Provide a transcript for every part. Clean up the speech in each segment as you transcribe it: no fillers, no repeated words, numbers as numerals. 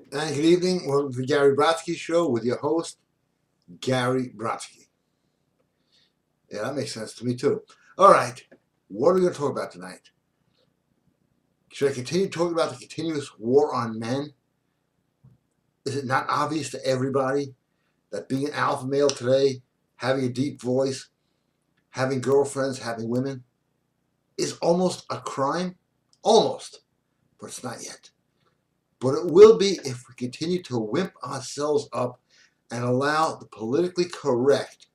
And good evening. Welcome to the Gary Brodsky Show with your host, Gary Brodsky. Yeah, that makes sense to me too. All right, what are we going to talk about tonight? Should I continue talking about the continuous war on men? Is it not obvious to everybody that being an alpha male today, having a deep voice, having girlfriends, having women, is almost a crime? Almost, but it's not yet. But it will be if we continue to wimp ourselves up and allow the politically correct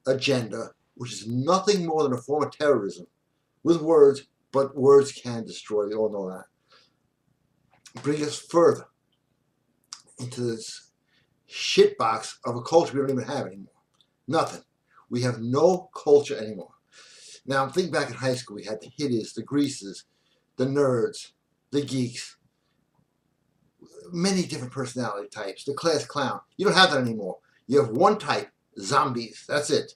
agenda, which is nothing more than a form of terrorism, with words, but words can destroy. We all know that. Bring us further into this shitbox of a culture we don't even have anymore. Nothing. We have no culture anymore. Now, I'm thinking back in high school, we had the hippies, the greasers, the nerds, the geeks, many different personality types, the class clown. You don't have that anymore. You have one type, zombies. That's it.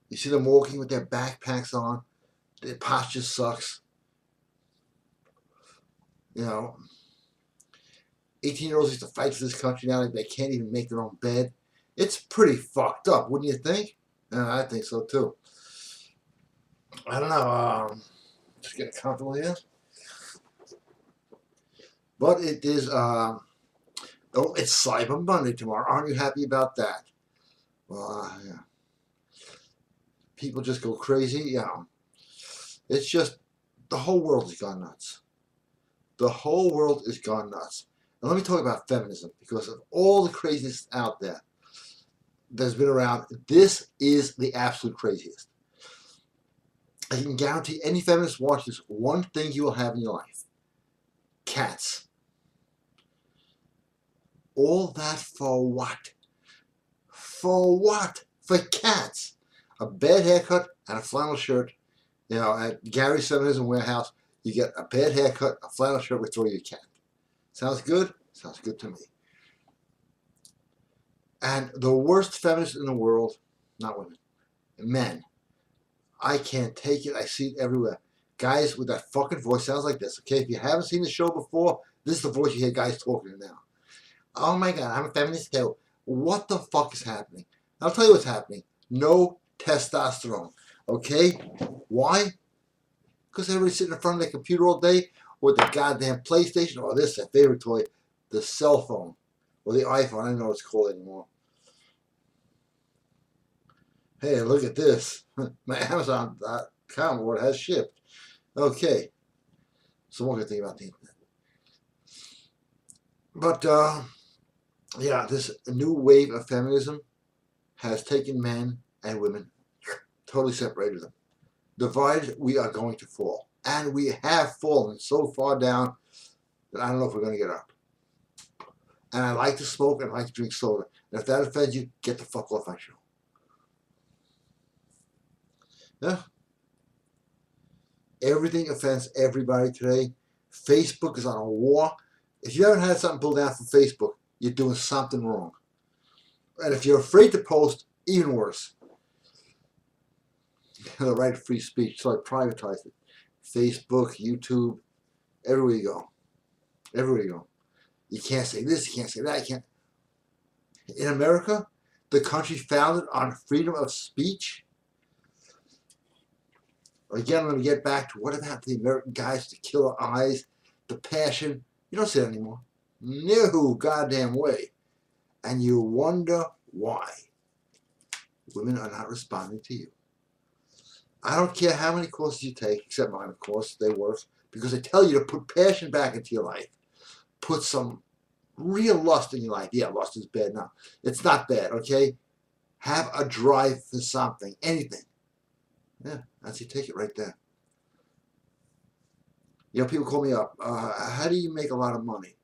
You see them walking with their backpacks on. Their posture sucks. You know, 18-year-olds used to fight for this country. Now they can't even make their own bed. It's pretty fucked up, wouldn't you think? I think so too. I don't know. Just get comfortable here. But it is, it's Cyber Monday tomorrow. Aren't you happy about that? Well, yeah. People just go crazy. Yeah. It's just, the whole world has gone nuts. The whole world is gone nuts. And let me talk about feminism, because of all the craziness out there that's been around, this is the absolute craziest. I can guarantee any feminist watches one thing you will have in your life. Cats. All that for what? For what? For cats. A bad haircut and a flannel shirt. You know, at Gary's Feminism Warehouse, you get a bad haircut, a flannel shirt, we throw you a cat. Sounds good? Sounds good to me. And the worst feminists in the world, not women, men. I can't take it. I see it everywhere. Guys with that fucking voice sounds like this. Okay, if you haven't seen the show before, this is the voice you hear guys talking in now. Oh my God, I'm a feminist too. What the fuck is happening? I'll tell you what's happening. No testosterone. Okay? Why? Because everybody's sitting in front of their computer all day with the goddamn PlayStation or this, their favorite toy, the cell phone or the iPhone. I don't know what it's called anymore. Hey, look at this. My Amazon.com order has shipped. Okay. So one good thing about the internet. But, yeah, this new wave of feminism has taken men and women, totally separated them. Divided, we are going to fall. And we have fallen so far down that I don't know if we're going to get up. And I like to smoke and I like to drink soda. And if that offends you, get the fuck off my show. Yeah. Everything offends everybody today. Facebook is on a war. If you haven't had something pulled down from Facebook, you're doing something wrong. And if you're afraid to post, even worse. The right of free speech, so I privatized it. Facebook, YouTube, everywhere you go. Everywhere you go. You can't say this, you can't say that, you can't. In America, the country founded on freedom of speech. Again, let me get back to what about the American guys, the killer eyes, the passion. You don't see that anymore. No goddamn way. And you wonder why women are not responding to you. I don't care how many courses you take, except mine, of course, they work, because they tell you to put passion back into your life. Put some real lust in your life. Yeah, lust is bad now. It's not bad, okay? Have a drive for something, anything. Yeah, that's your ticket right there. You know, people call me up. How do you make a lot of money?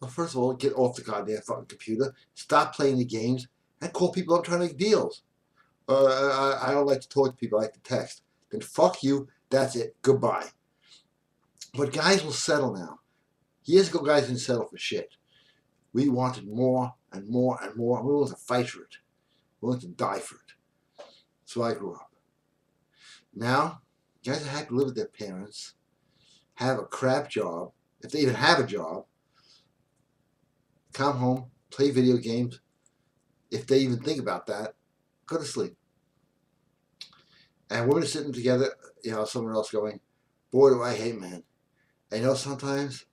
Well, first of all, get off the goddamn fucking computer. Stop playing the games and call people up trying to make deals. I don't like to talk to people. I like to text. Then fuck you. That's it. Goodbye. But guys will settle now. Years ago, guys didn't settle for shit. We wanted more and more and more. We were willing to fight for it. We were willing to die for it. So I grew up. Now, guys are happy to live with their parents, have a crap job, if they even have a job, come home, play video games. If they even think about that, go to sleep. And women are sitting together, someone else going, boy, do I hate men. And sometimes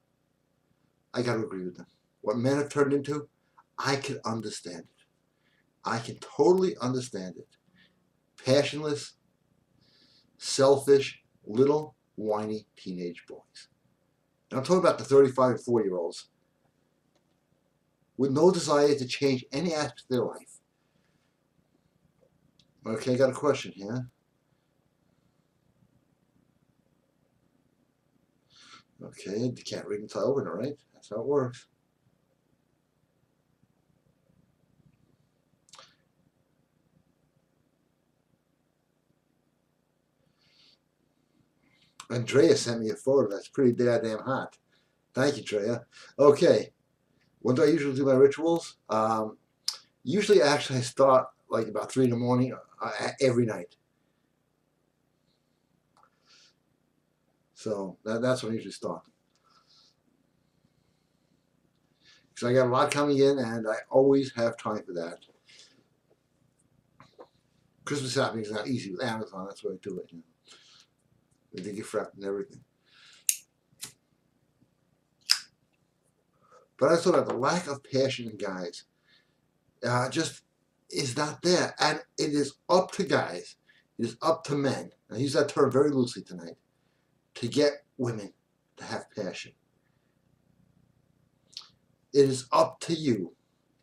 I got to agree with them. What men have turned into, I can understand it. I can totally understand it. Passionless, selfish, little, whiny teenage boys. And I'm talking about the 35 and 40-year-olds with no desire to change any aspect of their life. Okay, I got a question here. Okay, you can't read until I open it, right? That's how it works. Andrea sent me a photo. That's pretty damn hot. Thank you, Drea. Okay, when do I usually do my rituals? Usually, actually, I start like about 3 in the morning every night. So that's when I usually start. Because I got a lot coming in, and I always have time for that. Christmas shopping is not easy with Amazon. That's why I do it. With the gift wrap and everything. But I thought about the lack of passion in guys. Just is not there. And it is up to guys, it is up to men, I use that term very loosely tonight, to get women to have passion. It is up to you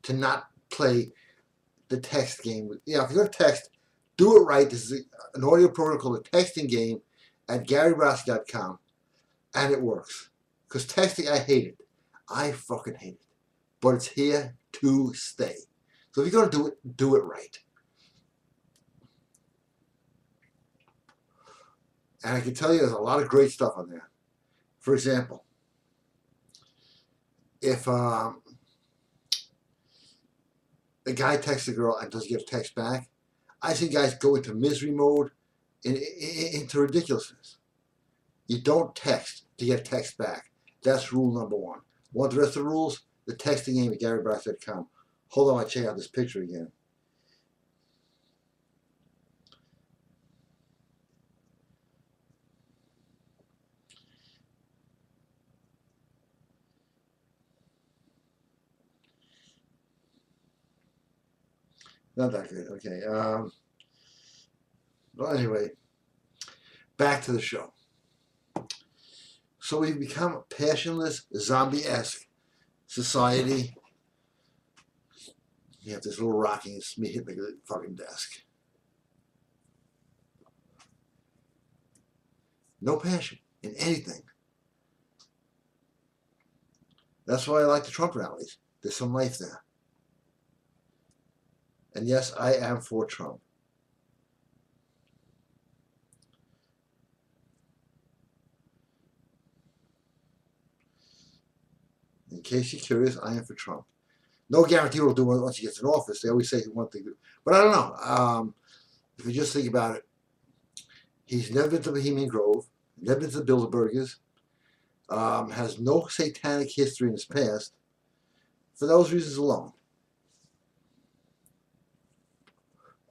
to not play the text game. If you're going to text, do it right. This is an audio protocol, a texting game at GaryBrodsky.com, and it works. Because texting, I hate it. I fucking hate it. But it's here to stay. So if you're going to do it right. And I can tell you there's a lot of great stuff on there. For example, if a guy texts a girl and doesn't get a text back, I see guys go into misery mode, into ridiculousness. You don't text to get a text back. That's rule number 1. Want the rest of the rules? The texting game at GaryBrodsky.com. Hold on, I check out this picture again. Not that good. Okay. Well, anyway, back to the show. So we've become a passionless, zombie-esque society. You have this little rocking, it's me hitting the fucking desk. No passion in anything. That's why I like the Trump rallies. There's some life there. And yes, I am for Trump. In case you're curious, I am for Trump. No guarantee what he'll do once he gets in office. They always say one thing. But I don't know. If you just think about it, he's never been to Bohemian Grove, never been to the Bilderbergers, has no satanic history in his past. For those reasons alone.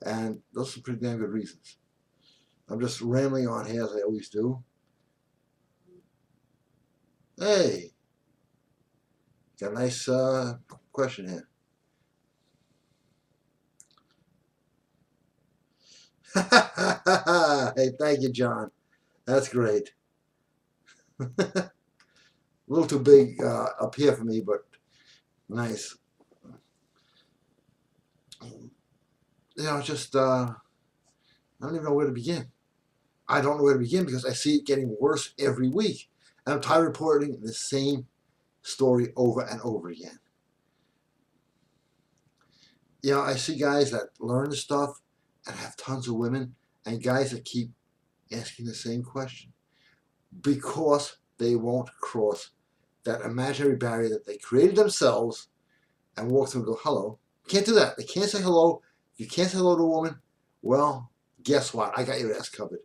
And those are pretty damn good reasons. I'm just rambling on here as I always do. Hey, got a nice question here. Hey, thank you, John. That's great. A little too big up here for me, but nice. Just I don't even know where to begin. I don't know where to begin because I see it getting worse every week. And I'm tired of reporting the same story over and over again. I see guys that learn the stuff and have tons of women, and guys that keep asking the same question because they won't cross that imaginary barrier that they created themselves and walk through and go, hello. Can't do that. They can't say hello. If you can't say hello to a woman, well, guess what? I got your ass covered.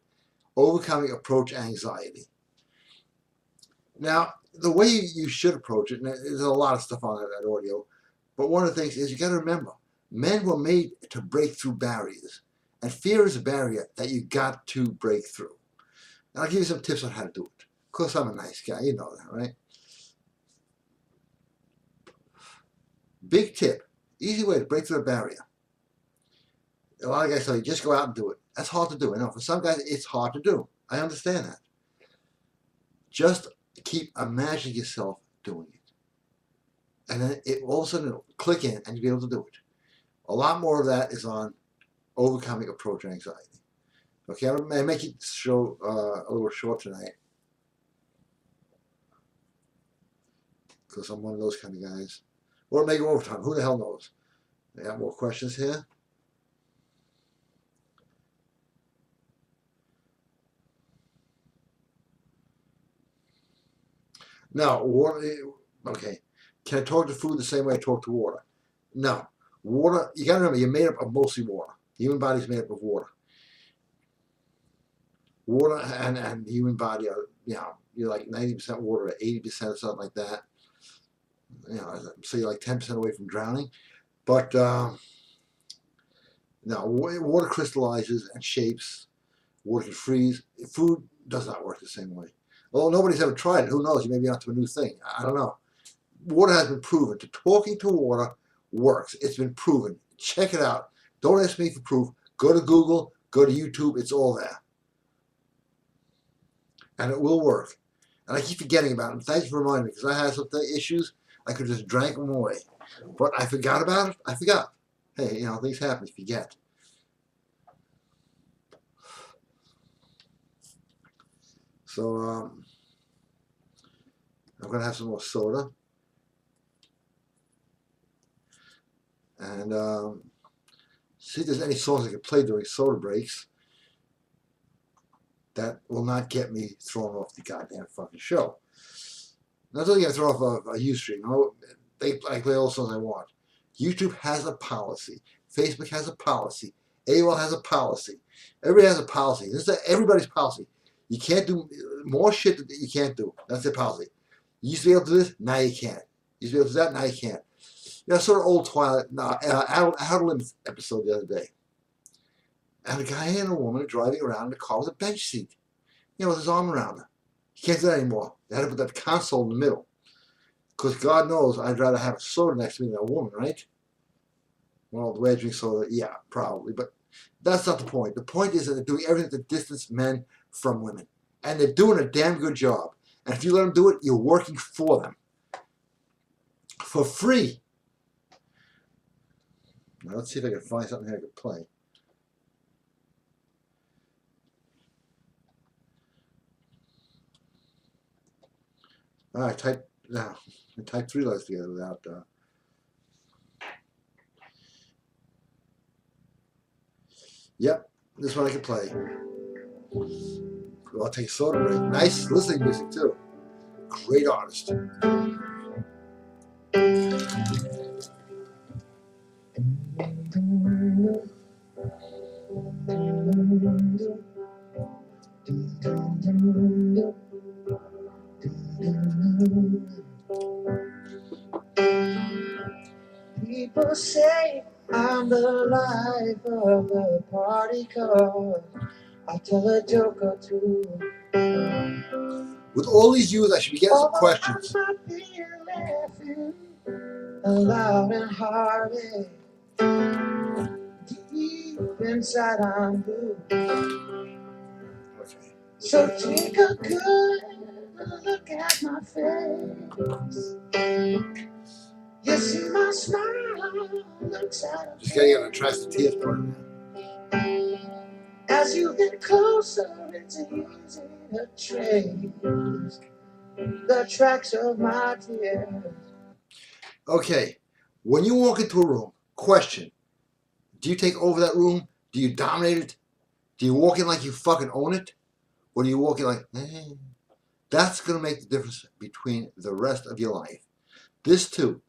Overcoming approach anxiety. Now, the way you should approach it, and there's a lot of stuff on that audio, but one of the things is you got to remember, men were made to break through barriers, and fear is a barrier that you got to break through. And I'll give you some tips on how to do it. Of course, I'm a nice guy, you know that, right? Big tip, easy way to break through a barrier. A lot of guys tell you, just go out and do it. That's hard to do. I know for some guys, it's hard to do. I understand that. Just keep imagining yourself doing it. And then it all of a sudden it'll click in and you'll be able to do it. A lot more of that is on overcoming approach anxiety. Okay, I'm going to make it show a little short tonight. Because I'm one of those kind of guys. Or make it overtime. Who the hell knows? I got more questions here. Now, water, okay. Can I talk to food the same way I talk to water? No. Water, you got to remember, you're made up of mostly water. The human body's made up of water. Water and the human body are, you're like 90% water or 80% or something like that. So you're like 10% away from drowning. But no, water crystallizes and shapes. Water can freeze. Food does not work the same way. Well, nobody's ever tried it. Who knows? You may be onto a new thing. I don't know. Water has been proven. Talking to water works. It's been proven. Check it out. Don't ask me for proof. Go to Google. Go to YouTube. It's all there. And it will work. And I keep forgetting about it. Thanks for reminding me, because I had some issues. I could just drank them away. But I forgot about it. I forgot. Hey, things happen. You forget. So I'm going to have some more soda. And see if there's any songs I can play during soda breaks that will not get me thrown off the goddamn fucking show. Not only get thrown off a Ustream. I play all the songs I want. YouTube has a policy. Facebook has a policy. AOL has a policy. Everybody has a policy. This is everybody's policy. You can't do more shit that you can't do. That's their policy. You used to be able to do this, now you can't. You used to be able to do that, now you can't. Sort of old Twilight, Outer Limits episode the other day. And a guy and a woman are driving around in a car with a bench seat. With his arm around her. You can't do that anymore. They had to put that console in the middle. Because God knows I'd rather have a soda next to me than a woman, right? Well, the way I drink soda, yeah, probably. But that's not the point. The point is that they're doing everything to distance men from women. And they're doing a damn good job. And if you let them do it, you're working for them. For free. Now let's see if I can find something here I can play. All right, type 3 letters together without. Yep, this one I can play. I'll take a soda break. Nice listening music too. Great artist. People say I'm the life of the party, 'cause I tell a joke or two. With all these views, I should be getting some questions. I'm not being laughing loud and hearty. Deep inside I'm blue. Okay. So take a good look at my face. You see my smile looks out. Just gotta get a trash the tears part now. As you get closer, it's easy to trace the tracks of my tears. Okay, when you walk into a room, question: do you take over that room? Do you dominate it? Do you walk in like you fucking own it? Or do you walk in like, eh? That's going to make the difference between the rest of your life. This too.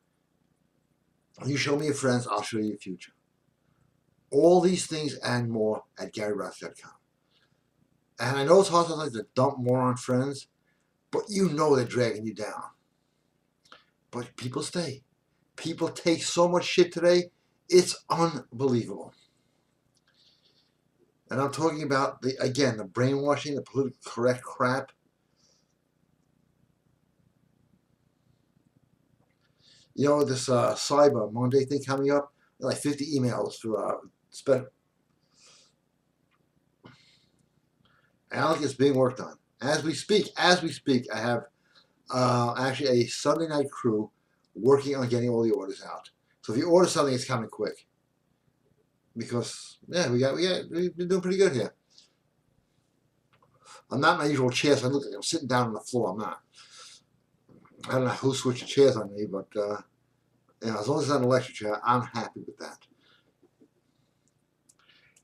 You show me your friends, I'll show you your future. All these things and more at GaryBrodsky.com. And I know it's hard sometimes to dump more on friends, but you know they're dragging you down. But people stay. People take so much shit today, it's unbelievable. And I'm talking about, the brainwashing, the politically correct crap. You know, this Cyber Monday thing coming up, like 50 emails to Alec is being worked on. As we speak, I have actually a Sunday night crew working on getting all the orders out. So if you order something, it's coming quick. Because we've been doing pretty good here. I'm not in my usual chair, so I look like I'm sitting down on the floor. I'm not. I don't know who switched chairs on me, but as long as it's not an electric chair, I'm happy with that.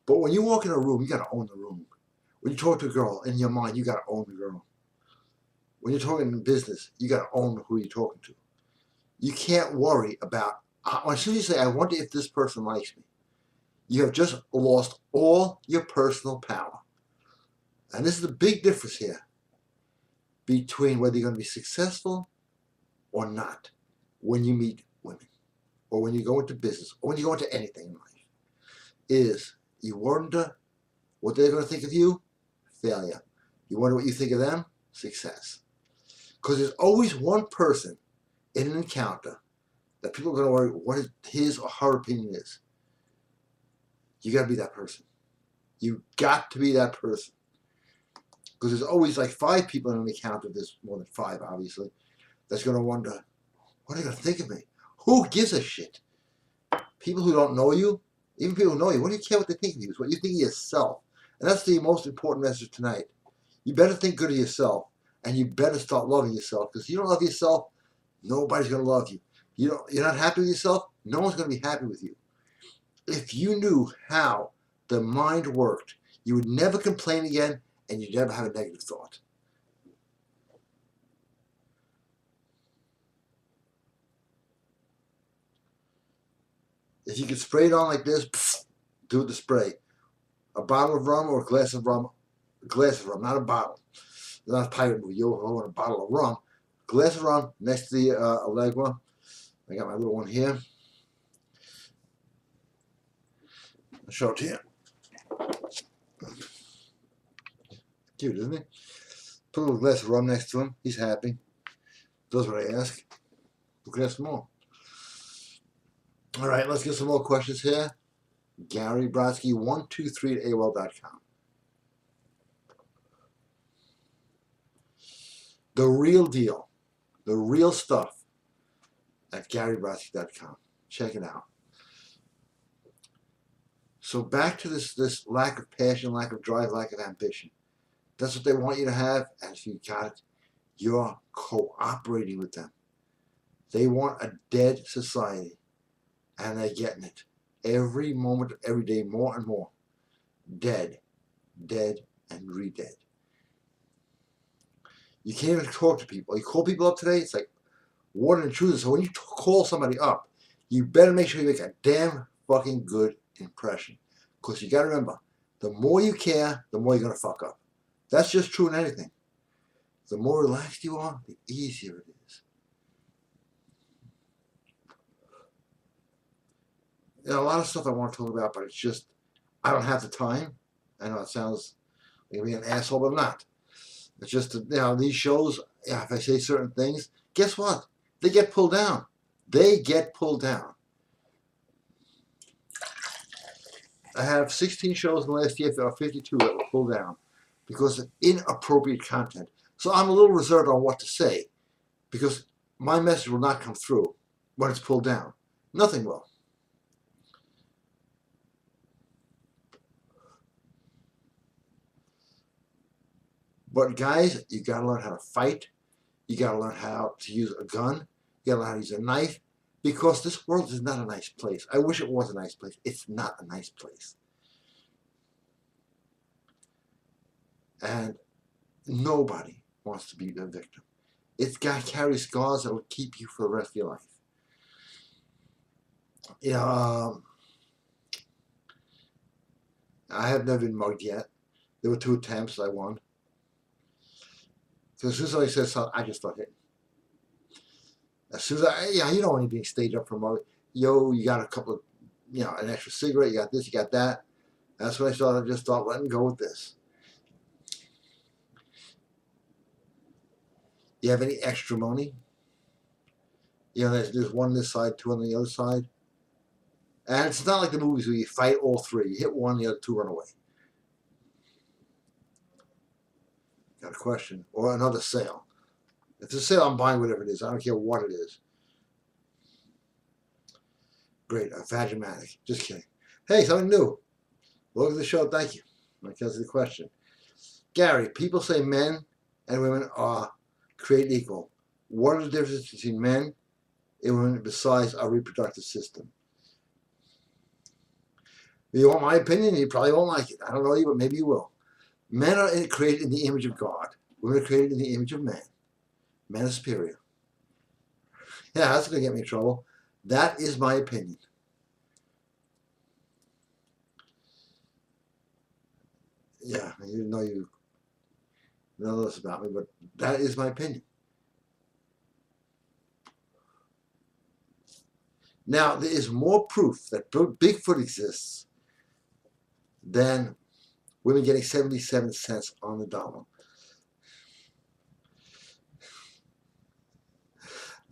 But when you walk in a room, you got to own the room. When you talk to a girl, in your mind, you got to own the girl. When you're talking in business, you got to own who you're talking to. You can't worry about, as soon as you say, I wonder if this person likes me, you have just lost all your personal power. And this is the big difference here between whether you're going to be successful or not when you meet women, or when you go into business, or when you go into anything in life, is you wonder what they're going to think of you, failure. You wonder what you think of them, success. Because there's always one person in an encounter that people are going to worry what his or her opinion is. You got to be that person. You got to be that person. Because there's always like 5 people in an encounter, there's more than 5 obviously, that's going to wonder, what are they going to think of me? Who gives a shit? People who don't know you, even people who know you, what do you care what they think of you? It's what you think of yourself. And that's the most important message tonight. You better think good of yourself, and you better start loving yourself. Because if you don't love yourself, nobody's going to love you. You're not happy with yourself, no one's going to be happy with you. If you knew how the mind worked, you would never complain again, and you'd never have a negative thought. If you could spray it on like this, do the spray. A bottle of rum or a glass of rum, not a bottle. It's not a pirate movie. You want a bottle of rum. Glass of rum next to the Allegua. I got my little one here. I'll show it to you. Cute, isn't he? Put a little glass of rum next to him. He's happy. Does what I ask. Who can ask more? All right, let's get some more questions here. Gary Brodsky 123 at AOL.com. The real deal, the real stuff at GaryBrodsky.com. Check it out. So back to this lack of passion, lack of drive, lack of ambition. That's what they want you to have, and if you got it, you're cooperating with them. They want a dead society, and they're getting it. Every moment, every day, more and more. Dead, dead, and re-dead. You can't even talk to people. You call people up today, it's like water and truth. So when you call somebody up, you better make sure you make a damn fucking good impression. Because you got to remember, the more you care, the more you're going to fuck up. That's just true in anything. The more relaxed you are, the easier it is. There are a lot of stuff I want to talk about, but it's just, I don't have the time. I know it sounds like being an asshole, but I'm not. It's just, these shows, if I say certain things, guess what? They get pulled down. They get pulled down. I have 16 shows in the last year, 52 that were pulled down because of inappropriate content. So I'm a little reserved on what to say because my message will not come through when it's pulled down. Nothing will. But guys, you got to learn how to fight. You got to learn how to use a gun. You got to learn how to use a knife. Because this world is not a nice place. I wish it was a nice place. It's not a nice place. And nobody wants to be a victim. It's got to carry scars that will keep you for the rest of your life. I have never been mugged yet. There were 2 attempts. I won. Because as soon as somebody says something, I just start hitting. As soon as you don't want to be staged up for a moment. Yo, you got a couple of, an extra cigarette, you got this, you got that. That's when I just thought, letting go with this. You have any extra money? There's one on this side, two on the other side. And it's not like the movies where you fight all three. You hit one, the other two run away. Got a question? Or another sale. If it's a sale, I'm buying whatever it is. I don't care what it is. Great, a Vagimatic. Just kidding. Hey, something new. Welcome to the show. Thank you. Because of the question. Gary, people say men and women are created equal. What are the differences between men and women besides our reproductive system? If you want my opinion, you probably won't like it. I don't know you, but maybe you will. Men are created in the image of God. Women are created in the image of man. Men are superior. Yeah, that's going to get me in trouble. That is my opinion. Yeah, you know this about me, but that is my opinion. Now, there is more proof that Bigfoot exists than women getting 77 cents on the dollar.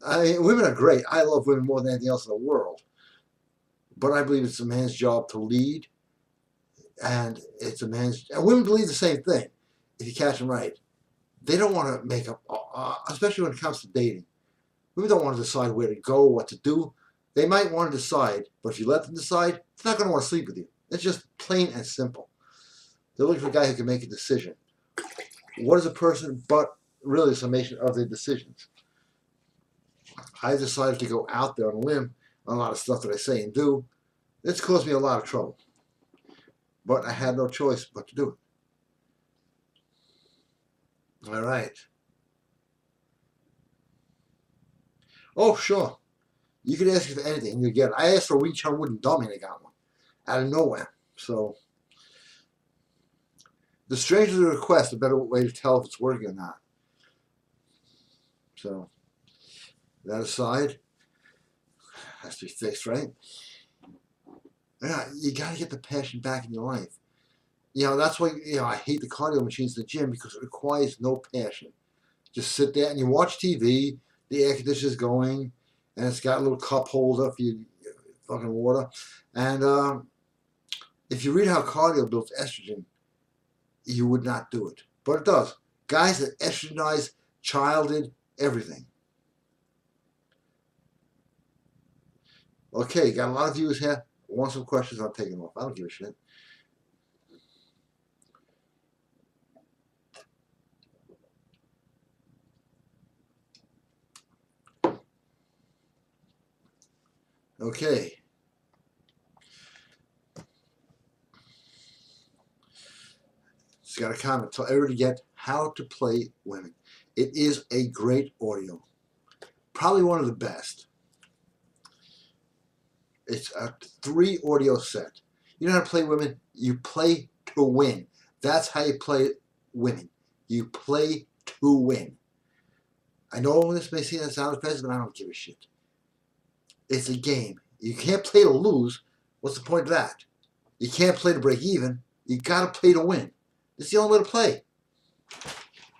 I mean, women are great. I love women more than anything else in the world. But I believe it's a man's job to lead, and and women believe the same thing, if you catch them right. They don't want to make up, especially when it comes to dating. Women don't want to decide where to go, what to do. They might want to decide, but if you let them decide, they're not going to want to sleep with you. It's just plain and simple. They're looking for a guy who can make a decision. What is a person but really a summation of their decisions? I decided to go out there on a limb on a lot of stuff that I say and do. It's caused me a lot of trouble. But I had no choice but to do it. All right. Oh, sure. You could ask for anything and you get it. I asked for a Wing Chun wooden dummy and I got one. Out of nowhere. So, the stranger the request, a better way to tell if it's working or not. So, that aside, has to be fixed, right? Yeah, you got to get the passion back in your life. That's why, I hate the cardio machines in the gym because it requires no passion. Just sit there and you watch TV, the air conditioner's going, and it's got a little cup holder for your fucking water. And if you read how cardio builds estrogen, you would not do it. But it does. Guys that estrogenize, childed, everything. Okay, got a lot of viewers here. Want some questions? I'm taking them off. I don't give a shit. Okay. Just got a comment. Tell everybody to get How to Play Women. It is a great audio. Probably one of the best. It's a 3 audio set. You know how to play women? You play to win. That's how you play women. You play to win. I know this may seem that sound offensive, but I don't give a shit. It's a game. You can't play to lose. What's the point of that? You can't play to break even. You got to play to win. It's the only way to play.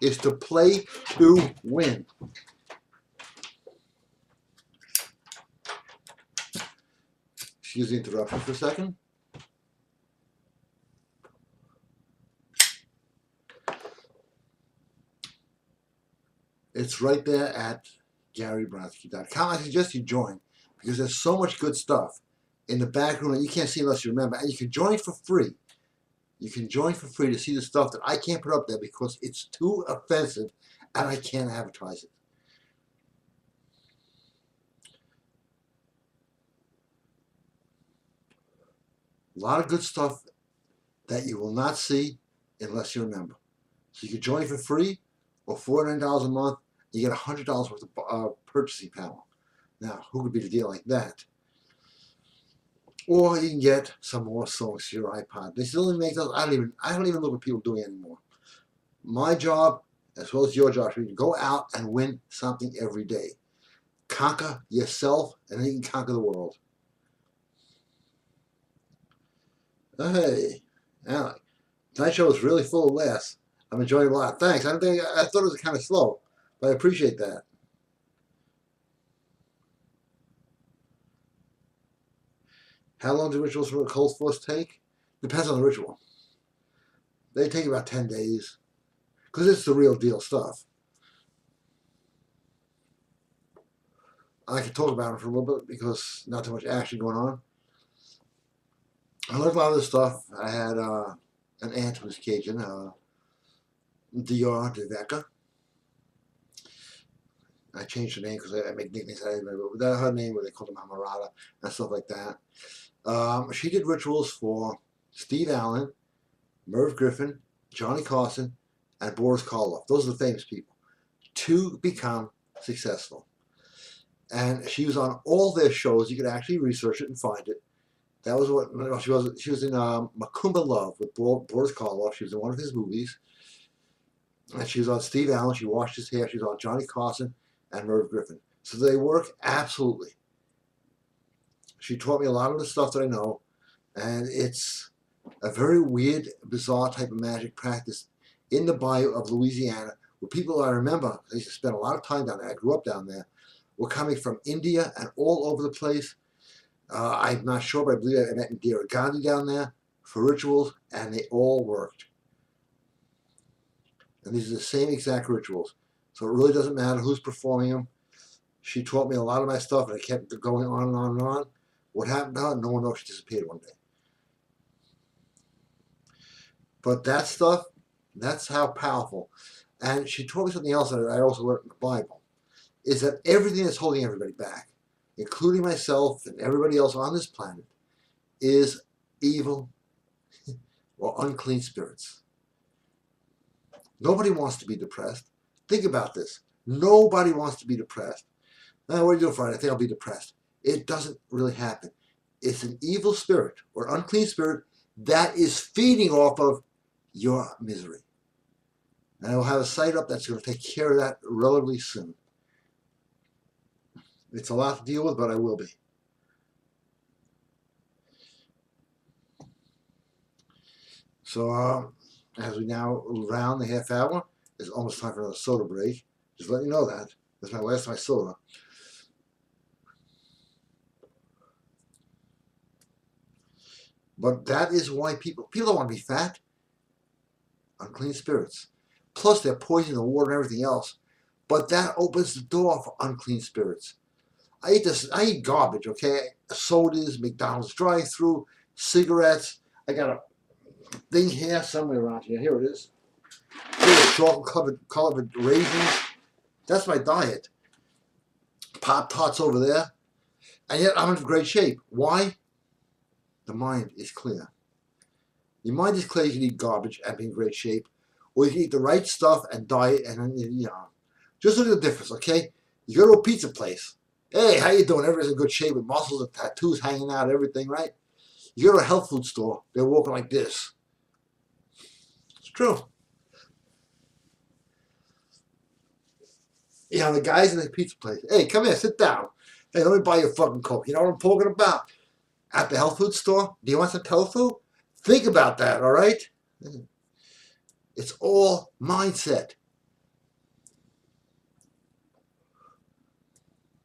Is to play to win. Excuse the interruption for a second. It's right there at GaryBrodsky.com. I suggest you join because there's so much good stuff in the back room that you can't see unless you remember. And you can join for free. You can join for free to see the stuff that I can't put up there because it's too offensive and I can't advertise it. A lot of good stuff that you will not see unless you remember. So you can join for free or $49 a month. You get $100 worth of purchasing power. Now, who could beat a deal like that? Or you can get some more songs to your iPod. They still make those. I don't even look what people doing anymore. My job as well as your job, to go out and win something every day. Conquer yourself, and then you can conquer the world. Hey, Alec, tonight's show was really full of laughs. I'm enjoying it a lot. Thanks. I thought it was kind of slow, but I appreciate that. How long do rituals for a cold force take? Depends on the ritual. They take about 10 days because it's the real deal stuff. I can talk about it for a little bit because not too much action going on. I learned a lot of this stuff. I had an aunt who was Cajun, Dior DeVecca. I changed the name because I make nicknames. But that her name, where they called her Mamarada and stuff like that. She did rituals for Steve Allen, Merv Griffin, Johnny Carson, and Boris Karloff. Those are the famous people to become successful. And she was on all their shows. You could actually research it and find it. That was what she was. She was in Macumba Love with Boris Karloff. She was in one of his movies. And she was on Steve Allen. She washed his hair. She was on Johnny Carson and Merv Griffin. So they work absolutely. She taught me a lot of the stuff that I know. And it's a very weird, bizarre type of magic practice in the bayou of Louisiana, where people, I remember, I used to spend a lot of time down there. I grew up down there. Were coming from India and all over the place. I'm not sure, but I believe I met Indira Gandhi down there for rituals, and they all worked. And these are the same exact rituals. So it really doesn't matter who's performing them. She taught me a lot of my stuff, and I kept going on and on and on. What happened to her? No one knows. She disappeared one day. But that stuff, that's how powerful. And she taught me something else that I also learned in the Bible, is that everything that's holding everybody back, including myself and everybody else on this planet, is evil or unclean spirits. Nobody wants to be depressed. Think about this. Nobody wants to be depressed. Now, what are you doing Friday? I think I'll be depressed. It doesn't really happen. It's an evil spirit or unclean spirit that is feeding off of your misery. And I will have a site up that's going to take care of that relatively soon. It's a lot to deal with, but I will be. So, as we now round the half hour, it's almost time for another soda break. Just let you know that. That's my last of my soda. But that is why people don't want to be fat. Unclean spirits. Plus, they're poisoning the water and everything else. But that opens the door for unclean spirits. I eat garbage, okay? Sodas, McDonald's drive-thru, cigarettes. I got a thing here somewhere around here. Here it is. Here's chocolate-covered raisins. That's my diet. Pop-Tarts over there. And yet I'm in great shape. Why? The mind is clear. Your mind is clear. You can eat garbage and be in great shape. Or you can eat the right stuff and diet and then, just look at the difference, okay? You go to a pizza place. Hey, how you doing? Everybody's in good shape with muscles and tattoos hanging out, everything, right? You go to a health food store, they're walking like this. It's true. The guys in the pizza place, hey, come here, sit down. Hey, let me buy you a fucking Coke. You know what I'm talking about? At the health food store, do you want some tofu? Think about that, all right? It's all mindset.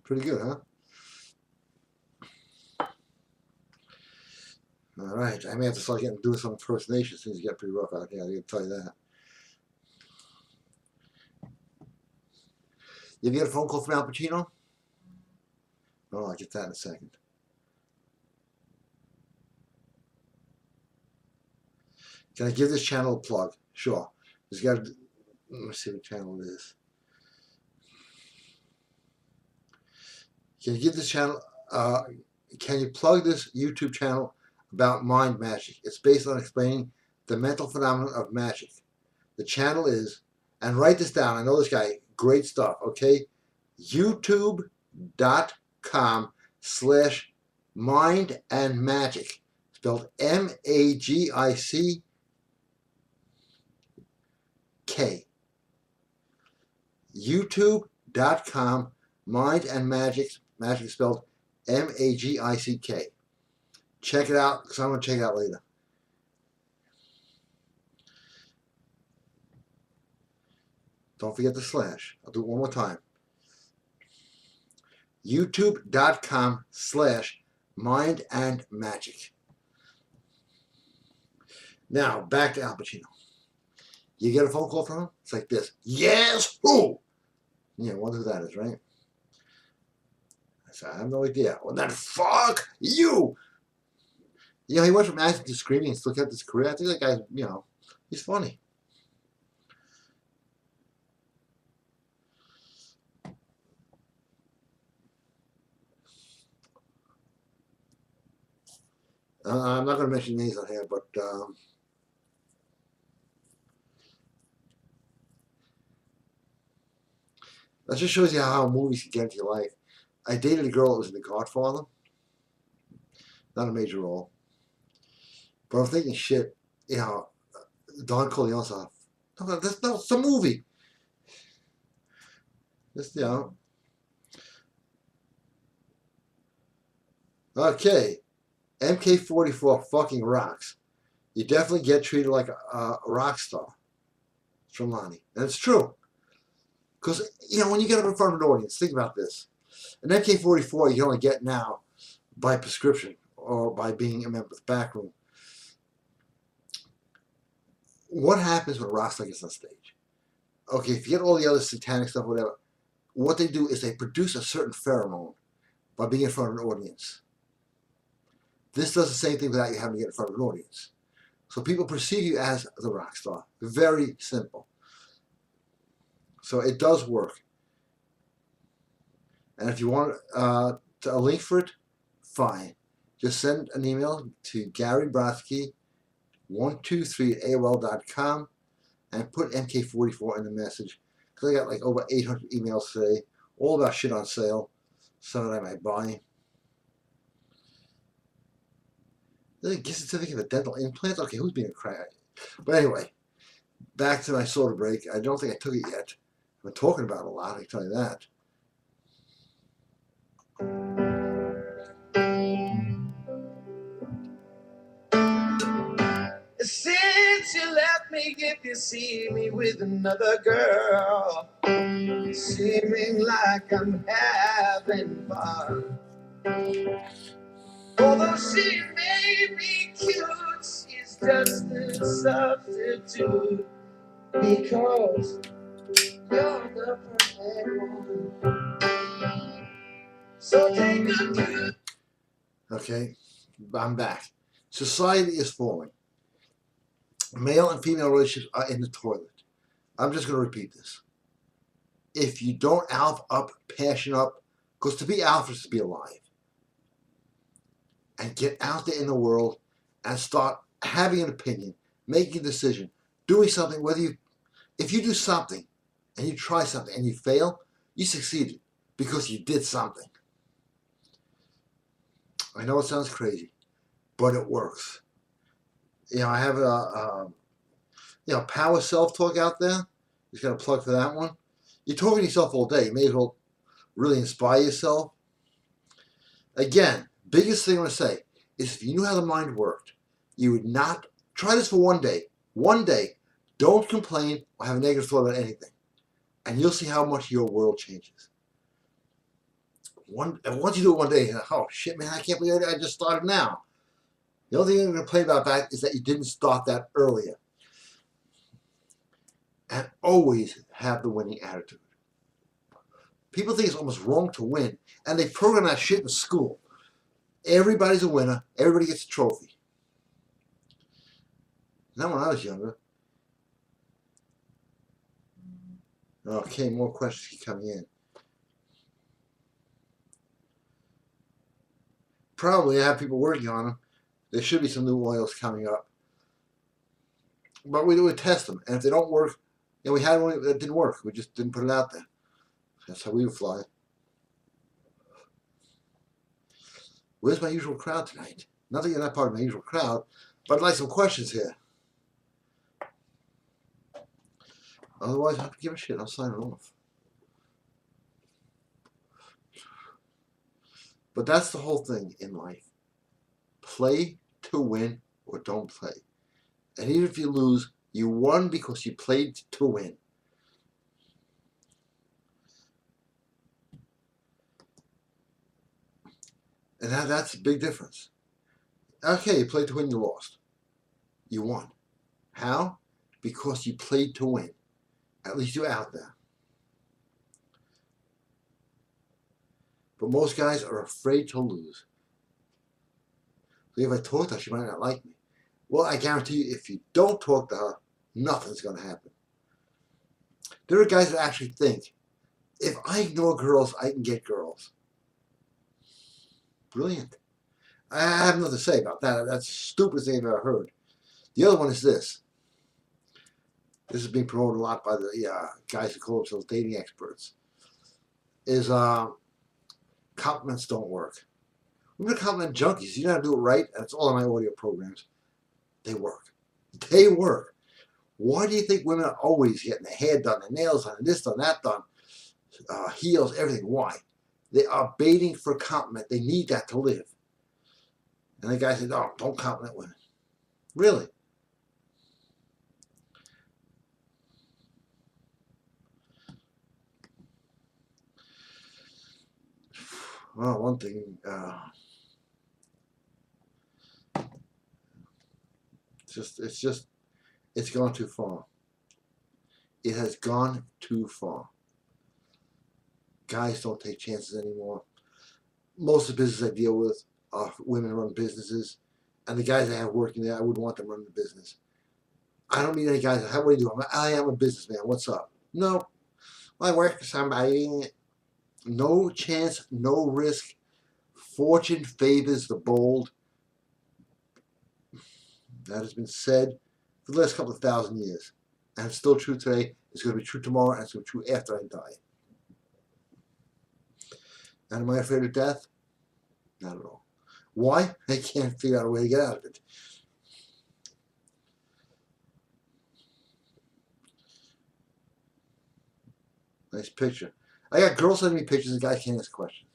Pretty good, huh? All right, I may have to start doing some impersonations. Things get pretty rough out here. I can tell you that. You ever get a phone call from Al Pacino? Oh, I'll get that in a second. Can I give this channel a plug? Sure. Let me see what channel it is. Can you give this channel? Can you plug this YouTube channel about mind magic? It's based on explaining the mental phenomenon of magic. The channel is, and write this down. I know this guy. Great stuff. Okay, YouTube.com/mind-and-magic, spelled MAGICK. YouTube.com, Mind and Magic, magic spelled M-A-G-I-C-K. Check it out, because I'm going to check it out later. Don't forget the slash. I'll do it one more time. YouTube.com/Mind and Magic. Now, back to Al Pacino. You get a phone call from him? It's like this. Yes, who? Yeah, wonder who that is, right? I said, I have no idea. Well, then fuck you! You know, he went from acting to screaming and still kept his career. I think that guy, you know, he's funny. I'm not going to mention names on here, but that just shows you how movies can get into your life. I dated a girl that was in The Godfather. Not a major role. But I'm thinking, shit, you know, Don Corleone's off. No, it's a movie. Just, you know. Okay. MK44 fucking rocks. You definitely get treated like a rock star. It's from Lonnie. And it's true. Because, you know, when you get up in front of an audience, think about this. An MK44 you can only get now by prescription or by being a member of the back room. What happens when a rock star gets on stage? Okay, if you get all the other satanic stuff, whatever, what they do is they produce a certain pheromone by being in front of an audience. This does the same thing without you having to get in front of an audience. So people perceive you as the rock star. Very simple. So it does work. And if you want a link for it, fine. Just send an email to GaryBrodsky123@AOL.com and put MK44 in the message. Because I got like over 800 emails today, all about shit on sale. Some that I might buy. Then a gift certificate of a dental implant? Okay, who's being a crack? But anyway, back to my soda break. I don't think I took it yet. I've been talking about it a lot, I can tell you that. Since you left me, if you see me with another girl, seeming like I'm having fun. Although she may be cute, she's just a substitute. Because you're the perfect one. So take a good. Okay, I'm back. Society is falling. Male and female relationships are in the toilet. I'm just going to repeat this. If you don't alpha up, passion up, because to be alpha is to be alive. And get out there in the world and start having an opinion, making a decision, doing something, if you do something and you try something and you fail, you succeeded because you did something. I know it sounds crazy, but it works. You know, I have a power self-talk out there. Just got a plug for that one. You're talking to yourself all day. You may as well really inspire yourself. Again, biggest thing I want to say is if you knew how the mind worked, you would not try this for one day. One day, don't complain or have a negative thought about anything. And you'll see how much your world changes. And once you do it one day, oh shit, man, I can't believe I just started now. The only thing you're going to complain about that is that you didn't start that earlier. And always have the winning attitude. People think it's almost wrong to win, and they program that shit in school. Everybody's a winner. Everybody gets a trophy. Not when I was younger. Okay, more questions keep coming in. Probably I have people working on them. There should be some new oils coming up. But we would test them, and if they don't work, we had one that didn't work. We just didn't put it out there. That's how we would fly. Where's my usual crowd tonight? Not that you're not part of my usual crowd, but I'd like some questions here. Otherwise, I have to give a shit. I'll sign it off. But that's the whole thing in life. Play to win or don't play. And even if you lose, you won because you played to win. And that's a big difference. Okay, you played to win, you lost. You won. How? Because you played to win. At least you're out there. But most guys are afraid to lose. So if I talk to her, she might not like me. Well, I guarantee you, if you don't talk to her, nothing's going to happen. There are guys that actually think, if I ignore girls, I can get girls. Brilliant. I have nothing to say about that. That's the stupidest thing I've ever heard. The other one is this. This is being promoted a lot by the guys who call themselves dating experts. Is compliments don't work. Women are compliment junkies. You know how to do it right, and it's all on my audio programs. They work. They work. Why do you think women are always getting their hair done, their nails done, this done, that done, heels, everything? Why? They are baiting for compliment. They need that to live. And the guy said, "Oh, don't compliment women." Really? Well, one thing, it's gone too far. It has gone too far. Guys don't take chances anymore. Most of the business I deal with are women run businesses, and the guys I have working there, I wouldn't want them running the business. I don't meet any guys. How do you do? I am a businessman. What's up? No, I work for somebody. No chance, no risk. Fortune favors the bold. That has been said for the last couple of thousand years. And it's still true today. It's going to be true tomorrow, and it's going to be true after I die. And am I afraid of death? Not at all. Why? I can't figure out a way to get out of it. Nice picture. I got girls sending me pictures and guys can't ask questions.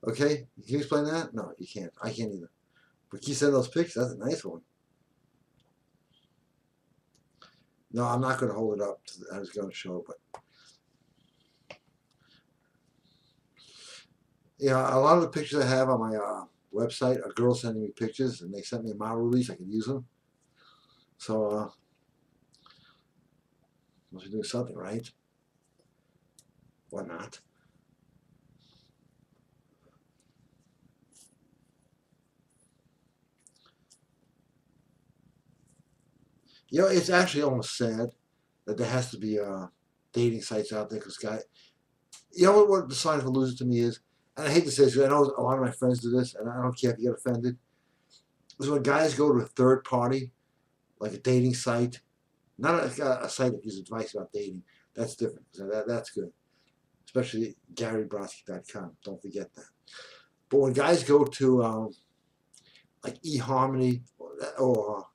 Okay? Can you explain that? No, you can't. I can't either. But can you send those pictures? That's a nice one. No, I'm not going to hold it up. I was going to show it, but a lot of the pictures I have on my website are girls sending me pictures, and they sent me a model release. I can use them. So, must be doing something right. Why not? It's actually almost sad that there has to be dating sites out there because what the sign of a loser to me is, and I hate to say this because I know a lot of my friends do this, and I don't care if you get offended, is when guys go to a third party, like a dating site, not a site that gives advice about dating. That's different. So that's good. Especially GaryBrodsky.com. Don't forget that. But when guys go to like eHarmony or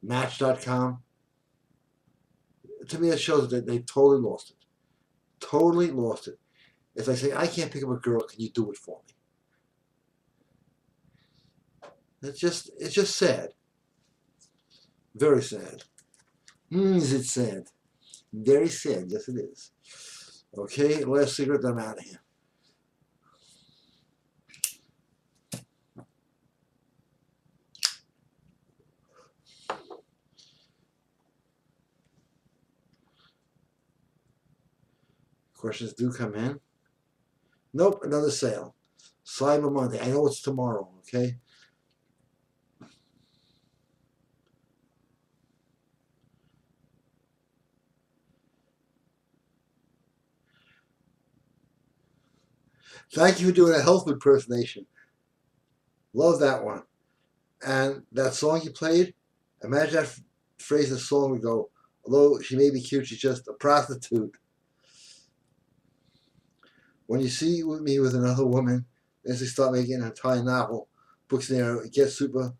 Match.com, to me it shows that they totally lost it. Totally lost it. If I say, I can't pick up a girl, can you do it for me? It's just sad. Very sad. Is it sad? Very sad. Yes, it is. Okay, last cigarette, I'm out of here. Questions do come in. Nope, another sale. Cyber Monday. I know it's tomorrow, okay? Thank you for doing a health impersonation. Love that one. And that song you played, imagine that phrase in the song would go, although she may be cute, she's just a prostitute. When you see me with another woman, as they start making an entire novel, book scenario, it gets super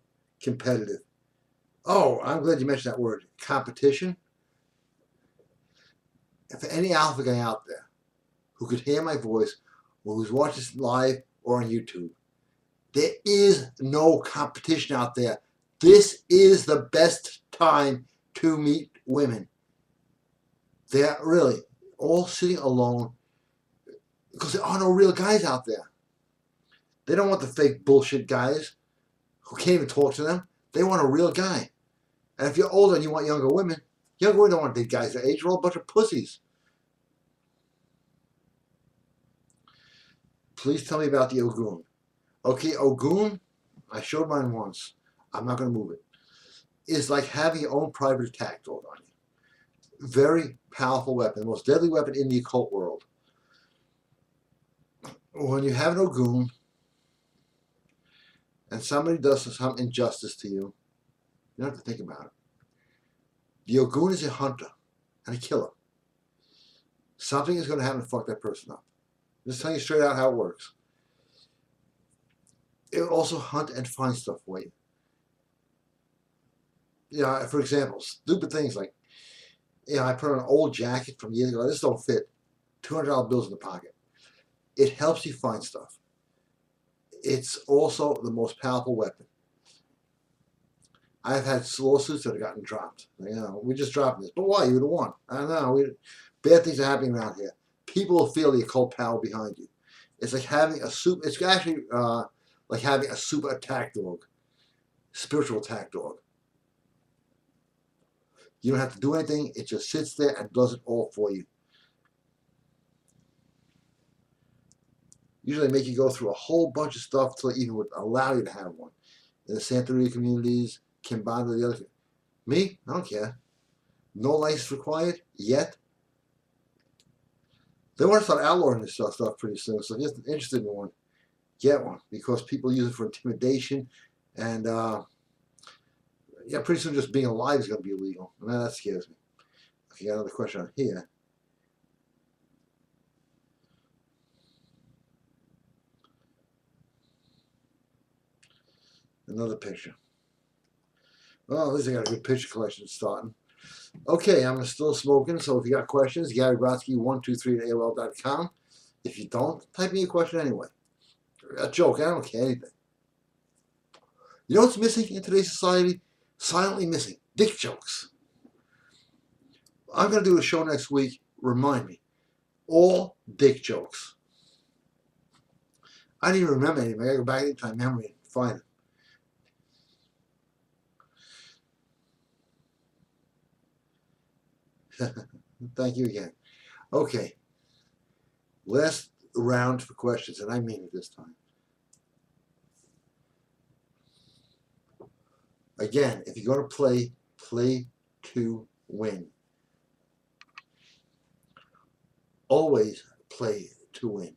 competitive. Oh, I'm glad you mentioned that word, competition. If any alpha guy out there who could hear my voice or who's watched this live or on YouTube. There is no competition out there. This is the best time to meet women. They're really all sitting alone because there are no real guys out there. They don't want the fake bullshit guys who can't even talk to them. They want a real guy. And if you're older and you want younger women don't want to date guys their age. They're all a bunch of pussies. Please tell me about the Ogun. Okay, Ogun, I showed mine once. I'm not going to move it. It's like having your own private attack dog on you. Very powerful weapon. The most deadly weapon in the occult world. When you have an Ogun and somebody does some injustice to you, you don't have to think about it. The Ogun is a hunter and a killer. Something is going to happen to fuck that person up. I'm just telling you straight out how it works. It will also hunt and find stuff for you. Yeah, for example, stupid things like, I put on an old jacket from years ago. This don't fit. $200 bills in the pocket. It helps you find stuff. It's also the most powerful weapon. I've had lawsuits that have gotten dropped. We just dropped this. But why? You would have won. I don't know. Bad things are happening around here. People will feel the occult power behind you. It's like having a super. It's actually like having a super attack dog, spiritual attack dog. You don't have to do anything. It just sits there and does it all for you. Usually make you go through a whole bunch of stuff till it even would allow you to have one. In the Santeria communities, Kimbanda, the other. Me? I don't care. No license required yet. They want to start outlawing this stuff pretty soon. So if you're interested in one, get one. Because people use it for intimidation. And pretty soon just being alive is going to be illegal. And that scares me. Okay, got another question on here. Another picture. Well, at least I got a good picture collection starting. Okay, I'm still smoking, so if you got questions, Gary Brodsky123 at AOL.com. If you don't, type me a question anyway. A joke, I don't care anything. You know what's missing in today's society? Silently missing. Dick jokes. I'm going to do a show next week. Remind me. All dick jokes. I didn't even remember anything. I got to go back into my memory and find it. Thank you again. Okay. Last round for questions, and I mean it this time. Again, if you're going to play to win. Always play to win.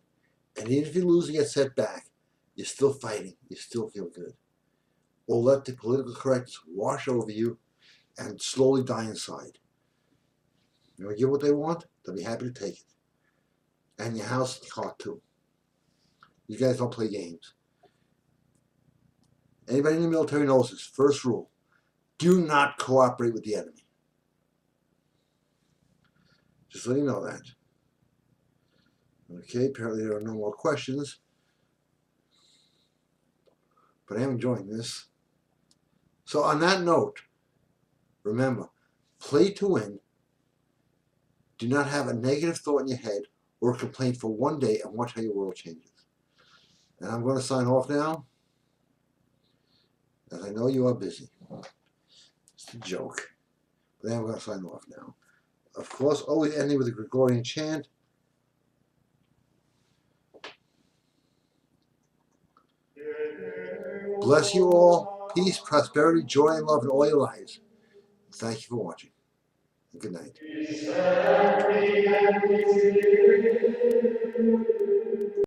And even if you lose and get set back, you're still fighting. You still feel good. Or let the political correctness wash over you and slowly die inside. You want to give what they want? They'll be happy to take it. And your house and car too. You guys don't play games. Anybody in the military knows this. First rule. Do not cooperate with the enemy. Just let you know that. Okay, apparently there are no more questions. But I am enjoying this. So on that note, remember, play to win. Do not have a negative thought in your head or a complaint for one day and watch how your world changes. And I'm going to sign off now, as I know you are busy. It's a joke. But then I'm going to sign off now. Of course, always ending with a Gregorian chant. Bless you all. Peace, prosperity, joy, and love in all your lives. Thank you for watching. Good night.